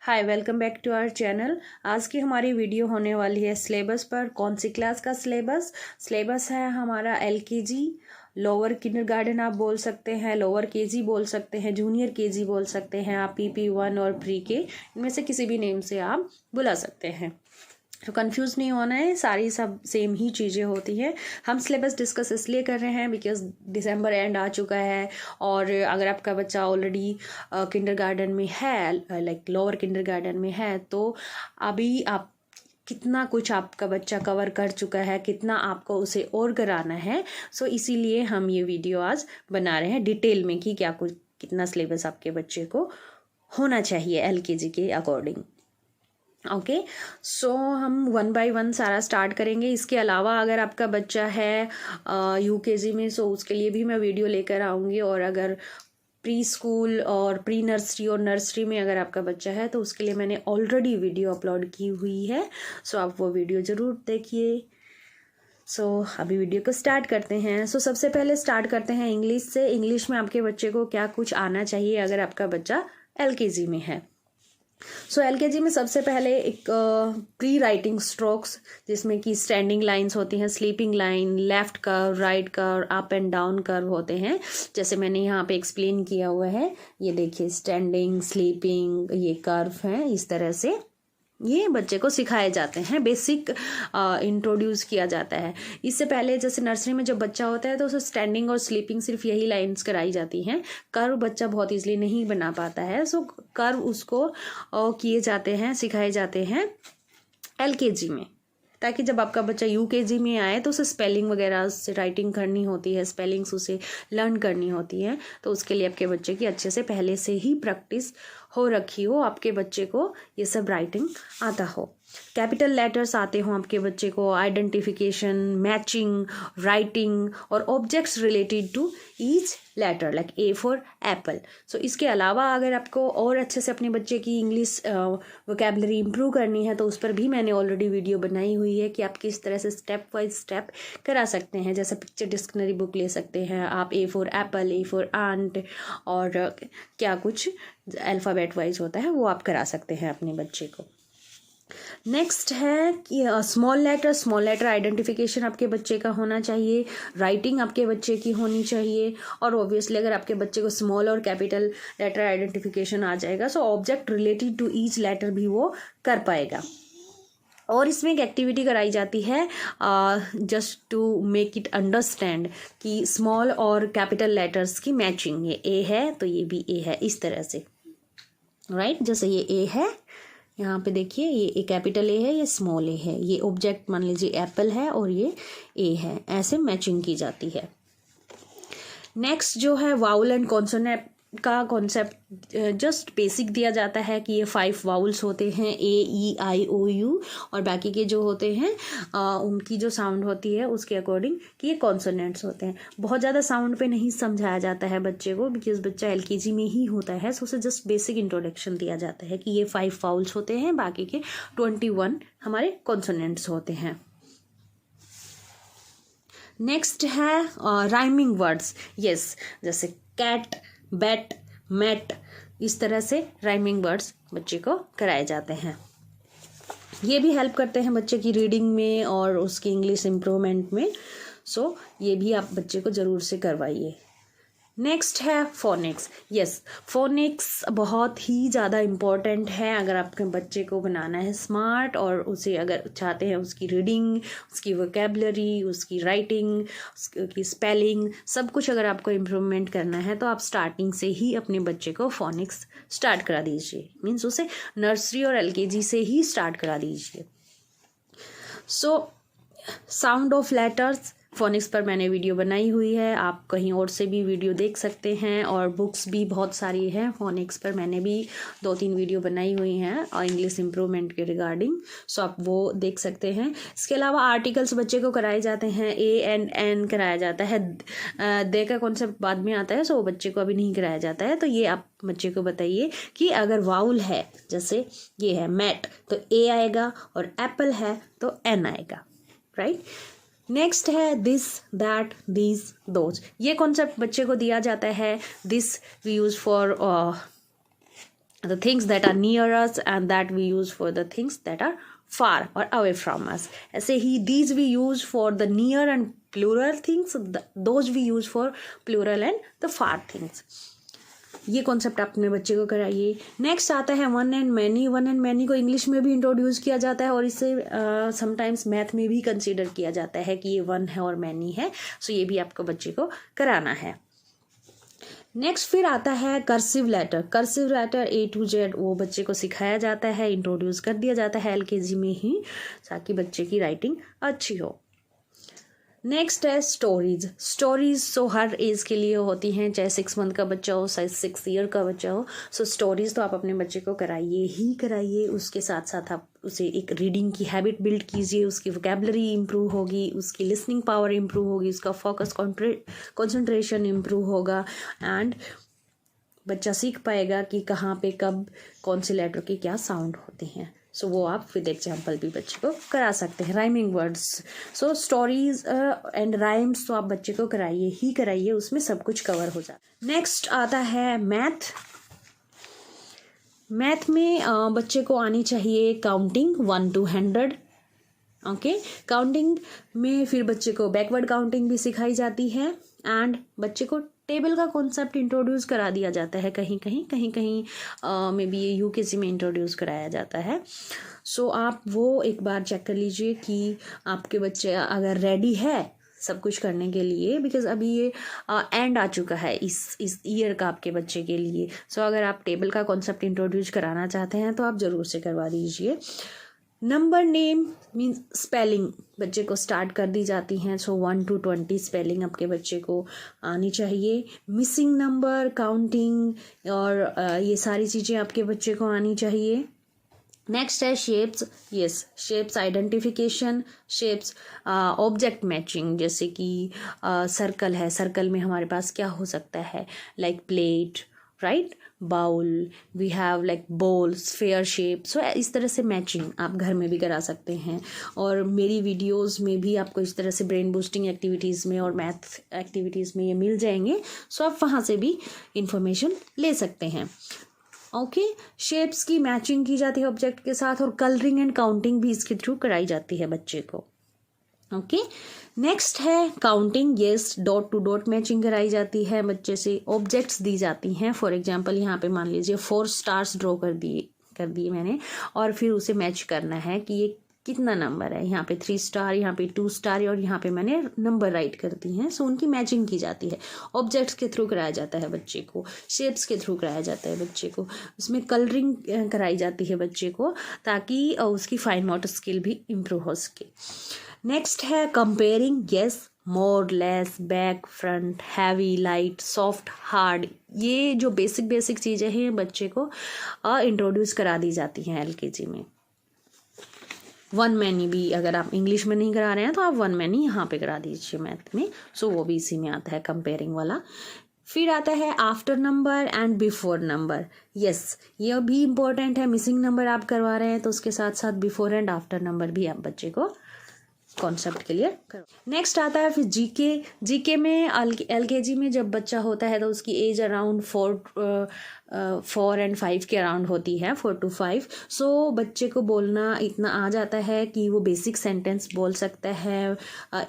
Hi, welcome back to our channel. आज की हमारी वीडियो होने वाली है सिलेबस पर। कौन सी क्लास का सिलेबस है हमारा एलकेजी, लोअर किंडरगार्टन आप बोल सकते हैं, लोअर केजी बोल सकते हैं, जूनियर केजी बोल सकते हैं आप, PP1 और प्री के, इनमें से किसी भी नेम से आप बुला सकते हैं। तो कंफ्यूज नहीं होना है, सारी सब सेम ही चीज़ें होती हैं। हम सिलेबस डिस्कस इसलिए कर रहे हैं बिकॉज दिसंबर एंड आ चुका है, और अगर आपका बच्चा ऑलरेडी किंडरगार्टन में है, लाइक लोअर किंडरगार्टन में है, तो अभी आप कितना कुछ आपका बच्चा कवर कर चुका है, कितना आपको उसे और कराना है। सो इसीलिए हम ये वीडियो आज बना रहे हैं डिटेल में कि क्या कुछ कितना सिलेबस आपके बच्चे को होना चाहिए एलकेजी के अकॉर्डिंग। ओके, सो हम 1 बाय 1 सारा स्टार्ट करेंगे। इसके अलावा अगर आपका बच्चा है यूकेजी में, सो उसके लिए भी मैं वीडियो लेकर आऊँगी। और अगर प्री स्कूल और प्री नर्सरी और नर्सरी में अगर आपका बच्चा है तो उसके लिए मैंने ऑलरेडी वीडियो अपलोड की हुई है, सो आप वो वीडियो ज़रूर देखिए। सो अभी वीडियो को स्टार्ट करते हैं। सबसे पहले स्टार्ट करते हैं इंग्लिश से। इंग्लिश में आपके बच्चे को क्या कुछ आना चाहिए अगर आपका बच्चा एलकेजी में है। एलकेजी में सबसे पहले एक प्री राइटिंग स्ट्रोक्स, जिसमें कि स्टैंडिंग लाइंस होती हैं, sleeping line, left curve, right curve, up and down curve होते हैं, जैसे मैंने यहाँ पे एक्सप्लेन किया हुआ है। ये देखिए, स्टैंडिंग, स्लीपिंग, ये कर्व हैं। इस तरह से ये बच्चे को सिखाए जाते हैं, बेसिक इंट्रोड्यूस किया जाता है। इससे पहले जैसे नर्सरी में जब बच्चा होता है तो उसे स्टैंडिंग और स्लीपिंग सिर्फ यही लाइंस कराई जाती हैं। कर्व बच्चा बहुत इजीली नहीं बना पाता है, कर्व उसको किए जाते हैं, सिखाए जाते हैं एलकेजी में, ताकि जब आपका बच्चा यूकेजी में आए तो उसे स्पेलिंग वगैरह से राइटिंग करनी होती है, स्पेलिंग्स उसे लर्न करनी होती है, तो उसके लिए आपके बच्चे की अच्छे से पहले से ही प्रैक्टिस हो रखी हो, आपके बच्चे को ये सब राइटिंग आता हो, कैपिटल लेटर्स आते हों आपके बच्चे को, आइडेंटिफिकेशन, मैचिंग, राइटिंग और objects related to each letter, like A for apple. इसके अलावा अगर आपको और अच्छे से अपने बच्चे की इंग्लिश वोकैबुलरी इंप्रूव करनी है तो उस पर भी मैंने ऑलरेडी वीडियो बनाई हुई है कि आप किस तरह से स्टेप बाय स्टेप करा सकते हैं। जैसे पिक्चर डिक्शनरी बुक ले सकते हैं आप, A for apple, A for ant, और क्या कुछ अल्फ़ाबेट वाइज होता है वो आप करा सकते हैं अपने बच्चे को। नेक्स्ट है कि स्मॉल लेटर आइडेंटिफिकेशन आपके बच्चे का होना चाहिए, राइटिंग आपके बच्चे की होनी चाहिए, और ऑब्वियसली अगर आपके बच्चे को स्मॉल और कैपिटल लेटर आइडेंटिफिकेशन आ जाएगा so object related to each letter भी वो कर पाएगा। और इसमें एक एक्टिविटी कराई जाती है just to make it understand कि स्मॉल और कैपिटल लेटर्स की मैचिंग, ये ए है तो ये भी ए है, इस तरह से, राइट। जैसे ये ए है, यहाँ पे देखिए ये कैपिटल ए है, ये स्मॉल ए है, ये ऑब्जेक्ट मान लीजिए एप्पल है और ये ए है, ऐसे मैचिंग की जाती है। नेक्स्ट जो है वाउल एंड कॉन्सोनेंट का कॉन्सेप्ट जस्ट बेसिक दिया जाता है कि ये 5 वाउल्स होते हैं, AEIOU, और बाकी के जो होते हैं उनकी जो साउंड होती है उसके अकॉर्डिंग कि ये कॉन्सोनेंट्स होते हैं। बहुत ज़्यादा साउंड पे नहीं समझाया जाता है बच्चे को, बिकॉज बच्चा एलकेजी में ही होता है, सो उसे जस्ट बेसिक इंट्रोडक्शन दिया जाता है कि ये 5 वाउल्स होते हैं, बाकी के 21 हमारे कॉन्सोनेंट्स होते हैं। नेक्स्ट है राइमिंग वर्ड्स, यस, जैसे कैट, बैट, मैट, इस तरह से राइमिंग वर्ड्स बच्चे को कराए जाते हैं। ये भी हेल्प करते हैं बच्चे की रीडिंग में और उसकी इंग्लिश इम्प्रूवमेंट में, ये भी आप बच्चे को ज़रूर से करवाइए। नेक्स्ट है फोनिक्स, यस, फोनिक्स बहुत ही ज़्यादा इम्पॉर्टेंट है अगर आपके बच्चे को बनाना है स्मार्ट, और उसे अगर चाहते हैं उसकी रीडिंग, उसकी वोकैबुलरी, उसकी राइटिंग, उसकी स्पेलिंग, सब कुछ अगर आपको इम्प्रूवमेंट करना है तो आप स्टार्टिंग से ही अपने बच्चे को फोनिक्स स्टार्ट करा दीजिए, मीन्स उसे नर्सरी और एलकेजी से ही स्टार्ट करा दीजिए। साउंड ऑफ लेटर्स, फोनिक्स पर मैंने वीडियो बनाई हुई है, आप कहीं और से भी वीडियो देख सकते हैं, और बुक्स भी बहुत सारी हैं फोनिक्स पर, मैंने भी 2-3 वीडियो बनाई हुई हैं और इंग्लिश इम्प्रूवमेंट के रिगार्डिंग, आप वो देख सकते हैं। इसके अलावा आर्टिकल्स बच्चे को कराए जाते हैं, ए एंड एन कराया जाता है, दे का कॉन्सेप्ट बाद में आता है, वो बच्चे को अभी नहीं कराया जाता है। तो ये आप बच्चे को बताइए कि अगर वाउल है, जैसे ये है मैट, तो ए आएगा, और एप्पल है तो एन आएगा, राइट। नेक्स्ट है दिस, दैट, दीज, दोज, ये कॉन्सेप्ट बच्चे को दिया जाता है। This we use for the things that are near us and that we use for the things that are far or away from us. ऐसे ही these we use for the near and plural things, those we use for plural and the far things. ये concept आप अपने बच्चे को कराइए. Next आता है one and many. One and many को इंग्लिश में भी इंट्रोड्यूस किया जाता है और इसे समटाइम्स मैथ में भी कंसीडर किया जाता है कि ये वन है और मैनी है. सो ये भी आपको बच्चे को कराना है. नेक्स्ट फिर आता है cursive letter. Cursive letter A to Z वो बच्चे को सिखाया जाता है, इंट्रोड्यूस कर दिया जाता है LKG में ही, ताकि बच्चे की राइटिंग अच्छी हो. नेक्स्ट है स्टोरीज. स्टोरीज सो हर एज के लिए होती हैं, चाहे 6 मंथ का बच्चा हो, चाहे 6 ईयर का बच्चा हो. सो स्टोरीज तो आप अपने बच्चे को कराइए ही कराइए. उसके साथ साथ आप उसे एक रीडिंग की हैबिट बिल्ड कीजिए. उसकी वोकेबलरी इम्प्रूव होगी, उसकी लिसनिंग पावर इम्प्रूव होगी, उसका फोकस कंसंट्रेशन इम्प्रूव होगा एंड बच्चा सीख पाएगा कि कहाँ पे कब कौन से लेटर के क्या साउंड होते हैं. सो वो आप विद एग्जाम्पल भी बच्चे को करा सकते हैं. Rhyming words, so stories and rhymes तो आप बच्चे को कराइए ही कराइए, उसमें सब कुछ कवर हो जाता है. नेक्स्ट आता है मैथ. मैथ में बच्चे को आनी चाहिए काउंटिंग 1 to 100. ओके, काउंटिंग में फिर बच्चे को बैकवर्ड काउंटिंग भी सिखाई जाती है एंड बच्चे को टेबल का कॉन्सेप्ट इंट्रोड्यूस करा दिया जाता है. कहीं कहीं मे बी ये UKG में इंट्रोड्यूस कराया जाता है. सो आप वो एक बार चेक कर लीजिए कि आपके बच्चे अगर रेडी है सब कुछ करने के लिए, बिकॉज अभी ये एंड आ चुका है इस ईयर का आपके बच्चे के लिए. सो अगर आप टेबल का कॉन्सेप्ट इंट्रोड्यूस कराना चाहते हैं तो आप ज़रूर से करवा दीजिए. नंबर नेम मीन्स स्पेलिंग बच्चे को स्टार्ट कर दी जाती हैं. सो 1 to 20 स्पेलिंग आपके बच्चे को आनी चाहिए. मिसिंग नंबर, काउंटिंग और ये सारी चीज़ें आपके बच्चे को आनी चाहिए. नेक्स्ट है shapes. Yes, shapes identification, shapes object matching. जैसे कि सर्कल है, सर्कल में हमारे पास क्या हो सकता है, like plate, right, bowl, we have like bowl, sphere shape. So इस तरह से मैचिंग आप घर में भी करा सकते हैं. और मेरी वीडियोस में भी आपको इस तरह से ब्रेन बूस्टिंग एक्टिविटीज़ में और मैथ एक्टिविटीज़ में ये मिल जाएंगे. सो आप वहाँ से भी इंफॉर्मेशन ले सकते हैं. ओके, शेप्स की मैचिंग की जाती है ऑब्जेक्ट के साथ और कलरिंग एंड काउंटिंग भी इसके थ्रू कराई जाती है बच्चे को. ओके, नेक्स्ट है counting. Yes, dot to dot matching कराई जाती है. बच्चे से ऑब्जेक्ट्स दी जाती हैं. फॉर एग्जांपल यहाँ पे मान लीजिए 4 स्टार्स ड्रॉ कर दिए मैंने और फिर उसे मैच करना है कि ये कितना नंबर है. यहाँ पे 3 स्टार, यहाँ पे 2 स्टार और यहाँ पे मैंने नंबर राइट कर दी हैं. सो उनकी मैचिंग की जाती है. ऑब्जेक्ट्स के थ्रू कराया जाता है बच्चे को, शेप्स के थ्रू कराया जाता है बच्चे को. उसमें कलरिंग कराई जाती है बच्चे को ताकि उसकी फाइन मोटर स्किल भी इम्प्रूव हो सके. नेक्स्ट है comparing. Yes, more, less, back, front, heavy, light, soft, hard. ये जो बेसिक चीज़ें हैं बच्चे को इंट्रोड्यूस करा दी जाती हैं LKG में. वन मैनी भी अगर आप इंग्लिश में नहीं करा रहे हैं तो आप वन मैनी यहाँ पे करा दीजिए मैथ में. सो वो भी इसी में आता है कंपेयरिंग वाला. फिर आता है after number and before number. Yes, ये भी इम्पोर्टेंट है. मिसिंग नंबर आप करवा रहे हैं तो उसके साथ साथ बिफोर एंड आफ्टर नंबर भी आप बच्चे को कॉन्सेप्ट क्लियर करो. नेक्स्ट आता है फिर जीके में LKG में जब बच्चा होता है तो उसकी एज अराउंड 4 and 5 के अराउंड होती है, 4 to 5. सो बच्चे को बोलना इतना आ जाता है कि वो बेसिक सेंटेंस बोल सकता है,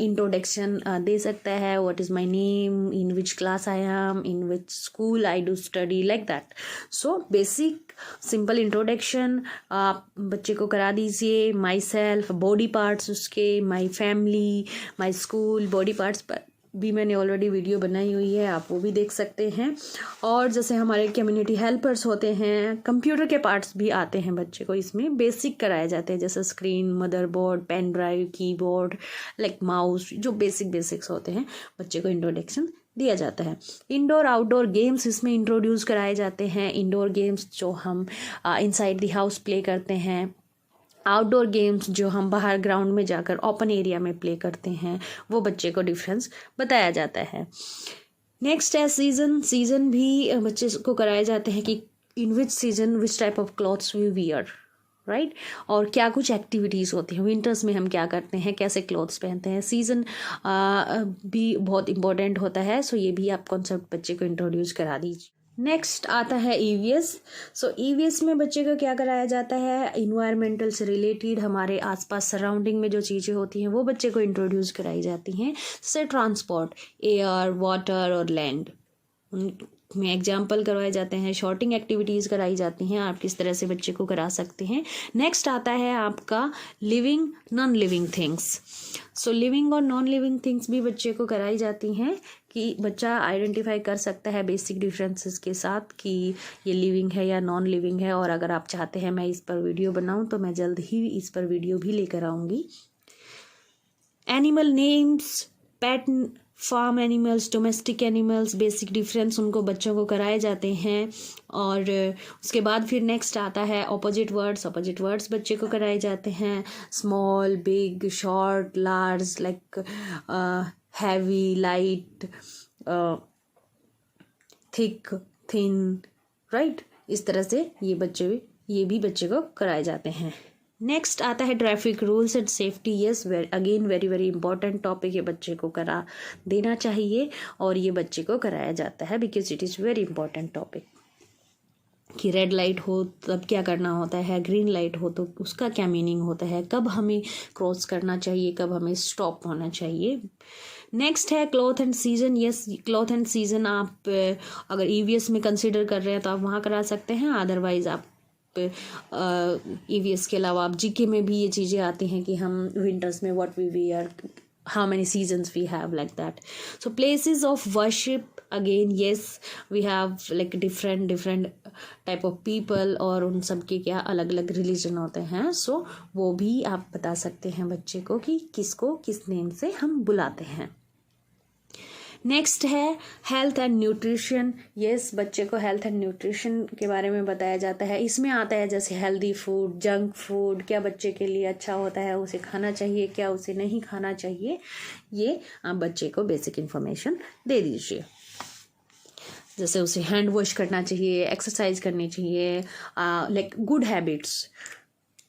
इंट्रोडक्शन दे सकता है, what is my name, in which class I am, in which school I do study, like that. So basic simple introduction आप बच्चे को करा दीजिए. माई सेल्फ, बॉडी पार्ट्स उसके, my family, my school, body parts पर भी मैंने already video बनाई हुई है, आप वो भी देख सकते हैं. और जैसे हमारे कम्युनिटी हेल्पर्स होते हैं, कंप्यूटर के पार्ट्स भी आते हैं बच्चे को. इसमें बेसिक कराए जाते हैं जैसे screen, motherboard, pen drive, keyboard, like mouse. जो बेसिक्स होते हैं बच्चे को इंट्रोडक्शन दिया जाता है. इंडोर आउटडोर गेम्स इसमें इंट्रोड्यूस कराए जाते हैं. इंडोर गेम्स जो हम इनसाइड द हाउस प्ले करते हैं, आउटडोर गेम्स जो हम बाहर ग्राउंड में जाकर ओपन एरिया में प्ले करते हैं, वो बच्चे को डिफरेंस बताया जाता है. नेक्स्ट है सीज़न भी बच्चे को कराए जाते हैं कि in which season which type of clothes we wear, right. और क्या कुछ एक्टिविटीज़ होती हैं विंटर्स में, हम क्या करते हैं, कैसे क्लॉथ्स पहनते हैं. सीज़न भी बहुत इंपॉर्टेंट होता है. सो ये भी आप कॉन्सेप्ट बच्चे को इंट्रोड्यूस करा दीजिए. नेक्स्ट आता है ईवीएस। सो ईवीएस में बच्चे को क्या कराया जाता है, इन्वायरमेंटल से रिलेटेड हमारे आसपास सराउंडिंग में जो चीज़ें होती हैं वो बच्चे को इंट्रोड्यूस कराई जाती हैं, जैसे ट्रांसपोर्ट, एयर, वाटर और लैंड, उनमें एग्जाम्पल करवाए जाते हैं, शॉर्टिंग एक्टिविटीज़ कराई जाती हैं, आप किस तरह से बच्चे को करा सकते हैं। नेक्स्ट आता है आपका लिविंग नॉन लिविंग थिंग्स। सो लिविंग और नॉन लिविंग थिंग्स भी बच्चे को कराई जाती हैं कि बच्चा आइडेंटिफाई कर सकता है बेसिक डिफरेंसेस के साथ कि ये लिविंग है या नॉन लिविंग है। और अगर आप चाहते हैं मैं इस पर वीडियो बनाऊं तो मैं जल्द ही इस पर वीडियो भी लेकर आऊँगी। Animal names, pet, farm animals, domestic animals, basic difference उनको बच्चों को कराए जाते हैं। और उसके बाद फिर नेक्स्ट आता है ऑपोजिट वर्ड्स। ऑपोजिट वर्ड्स बच्चे को कराए जाते हैं, small, big, short, large, like heavy, light, thick, thin, right. इस तरह से ये भी बच्चे को कराए जाते हैं। नेक्स्ट आता है traffic rules and safety. Yes, again very very important topic, ये बच्चे को करा देना चाहिए और ये बच्चे को कराया जाता है because it is very important topic. कि रेड लाइट हो तब क्या करना होता है, ग्रीन लाइट हो तो उसका क्या मीनिंग होता है, कब हमें क्रॉस करना चाहिए, कब हमें स्टॉप होना चाहिए। नेक्स्ट है cloth and season. Yes, cloth and season आप अगर ईवीएस में कंसिडर कर रहे हैं तो आप वहाँ करा सकते हैं, अदरवाइज आप ईवीएस के अलावा आप जीके में भी ये चीज़ें आती हैं कि हम विंटर्स में what we wear, how many seasons we have, like that. So places of worship, again yes, we have like different type of people और उन सब के क्या अलग अलग रिलीजन होते हैं। सो वो भी आप बता सकते हैं बच्चे को कि किसको किस नेम से हम बुलाते हैं। नेक्स्ट है हेल्थ एंड न्यूट्रिशन। यस, बच्चे को हेल्थ एंड न्यूट्रिशन के बारे में बताया जाता है। इसमें आता है जैसे हेल्दी फूड, जंक फूड, क्या बच्चे के लिए अच्छा होता है, उसे खाना चाहिए, क्या उसे नहीं खाना चाहिए, ये आप बच्चे को बेसिक इन्फॉर्मेशन दे दीजिए। जैसे उसे हैंड वॉश करना चाहिए, एक्सरसाइज करनी चाहिए, लाइक गुड हैबिट्स,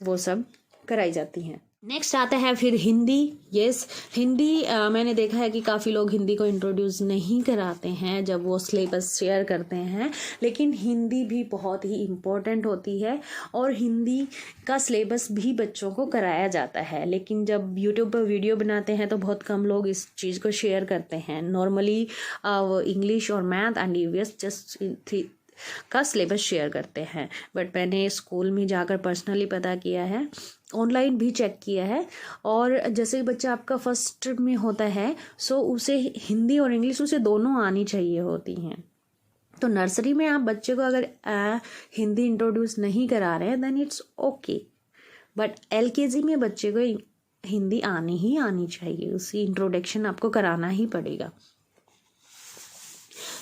वो सब कराई जाती हैं। नेक्स्ट आता है फिर हिंदी। यस, हिंदी मैंने देखा है कि काफ़ी लोग हिंदी को इंट्रोड्यूस नहीं कराते हैं जब वो सिलेबस शेयर करते हैं, लेकिन हिंदी भी बहुत ही इम्पोर्टेंट होती है और हिंदी का सिलेबस भी बच्चों को कराया जाता है। लेकिन जब यूट्यूब पर वीडियो बनाते हैं तो बहुत कम लोग इस चीज़ को शेयर करते हैं। नॉर्मली इंग्लिश और मैथ एंड ईवीएस जस्ट का सिलेबस शेयर करते हैं, बट मैंने स्कूल में जाकर पर्सनली पता किया है, ऑनलाइन भी चेक किया है, और जैसे बच्चा आपका फर्स्ट में होता है सो उसे हिंदी और इंग्लिश उसे दोनों आनी चाहिए होती हैं। तो नर्सरी में आप बच्चे को अगर हिंदी इंट्रोड्यूस नहीं करा रहे हैं then it's okay, but LKG में बच्चे को हिंदी आनी चाहिए, उसकी इंट्रोडक्शन आपको कराना ही पड़ेगा।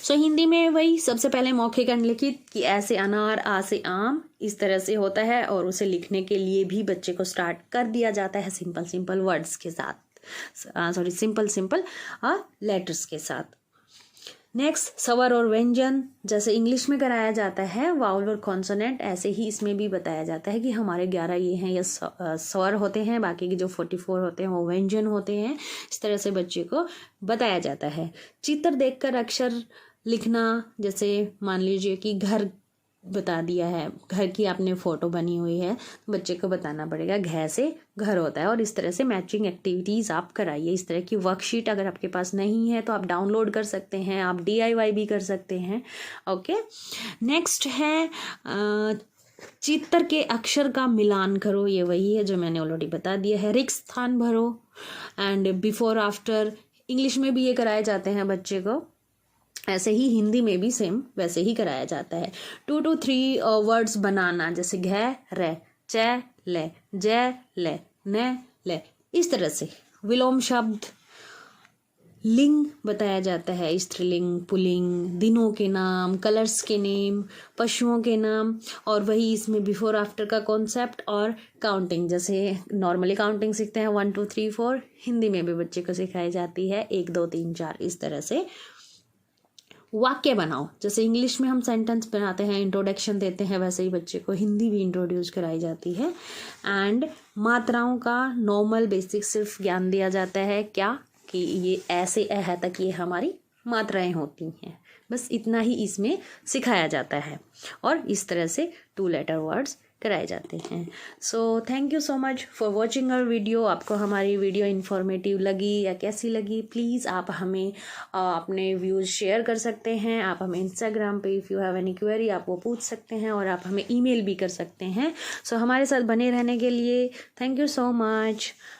सो हिंदी में वही सबसे पहले मौखिक एंड लिखित कि ऐसे अनार, आ से आम, इस तरह से होता है, और उसे लिखने के लिए भी बच्चे को स्टार्ट कर दिया जाता है सिंपल वर्ड्स के साथ, सिंपल लेटर्स के साथ। नेक्स्ट स्वर और व्यंजन, जैसे इंग्लिश में कराया जाता है वाउल और कॉन्सोनेंट, ऐसे ही इसमें भी बताया जाता है कि हमारे 11 ये हैं, ये स्वर होते हैं, बाकी के जो 44 होते हैं वो व्यंजन होते हैं। इस तरह से बच्चे को बताया जाता है। चित्र देखकर अक्षर लिखना, जैसे मान लीजिए कि घर बता दिया है, घर की आपने फ़ोटो बनी हुई है, तो बच्चे को बताना पड़ेगा घ से घर होता है, और इस तरह से मैचिंग एक्टिविटीज़ आप कराइए। इस तरह की वर्कशीट अगर आपके पास नहीं है तो आप डाउनलोड कर सकते हैं, आप DIY भी कर सकते हैं। ओके, नेक्स्ट है चित्र के अक्षर का मिलान करो, ये वही है जो मैंने ऑलरेडी बता दिया है। रिक्त स्थान भरो एंड बिफोर आफ्टर, इंग्लिश में भी ये कराए जाते हैं बच्चे को, ऐसे ही हिंदी में भी सेम वैसे ही कराया जाता है। 2 to 3 वर्ड्स बनाना, जैसे घ, र, च, ले, ज, ले, न, ले, इस तरह से। विलोम शब्द, लिंग बताया जाता है, स्त्रीलिंग, पुल्लिंग, दिनों के नाम, कलर्स के नेम, पशुओं के नाम, और वही इसमें बिफोर आफ्टर का कॉन्सेप्ट और काउंटिंग, जैसे नॉर्मली काउंटिंग सीखते हैं 1 2 3 4, हिंदी में भी बच्चे को सिखाई जाती है 1 2 3 4, इस तरह से। वाक्य बनाओ, जैसे इंग्लिश में हम सेंटेंस बनाते हैं, इंट्रोडक्शन देते हैं, वैसे ही बच्चे को हिंदी भी इंट्रोड्यूस कराई जाती है। एंड मात्राओं का नॉर्मल बेसिक सिर्फ ज्ञान दिया जाता है, क्या कि ये ऐसे है तक ये हमारी मात्राएं होती हैं, बस इतना ही इसमें सिखाया जाता है और इस तरह से 2 लेटर वर्ड्स कराए जाते हैं। So thank you so much for watching our video. आपको हमारी वीडियो इन्फॉर्मेटिव लगी या कैसी लगी, प्लीज़ आप हमें अपने व्यूज़ शेयर कर सकते हैं। आप हमें इंस्टाग्राम पे if you have any query आप वो पूछ सकते हैं और आप हमें ईमेल भी कर सकते हैं। सो हमारे साथ बने रहने के लिए थैंक यू सो मच।